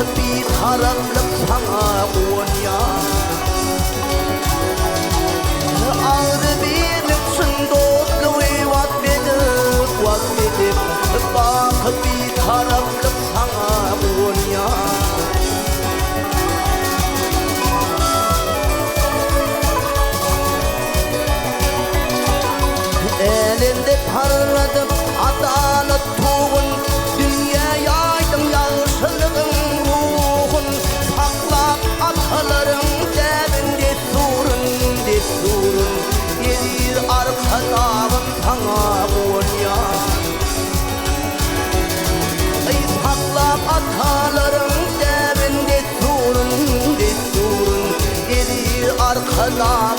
bir taraflık sana konya. Ağrı birliksin dostluğu vakfedip bak bir taraflık sana konya. Elinde parladım adalet tuğun, dünyaya aydın yaşlılığın ruhun. Saklap ataların devinde surun, gelir arkadan sana konya. Saklap ataların devinde surun, gelir arkadan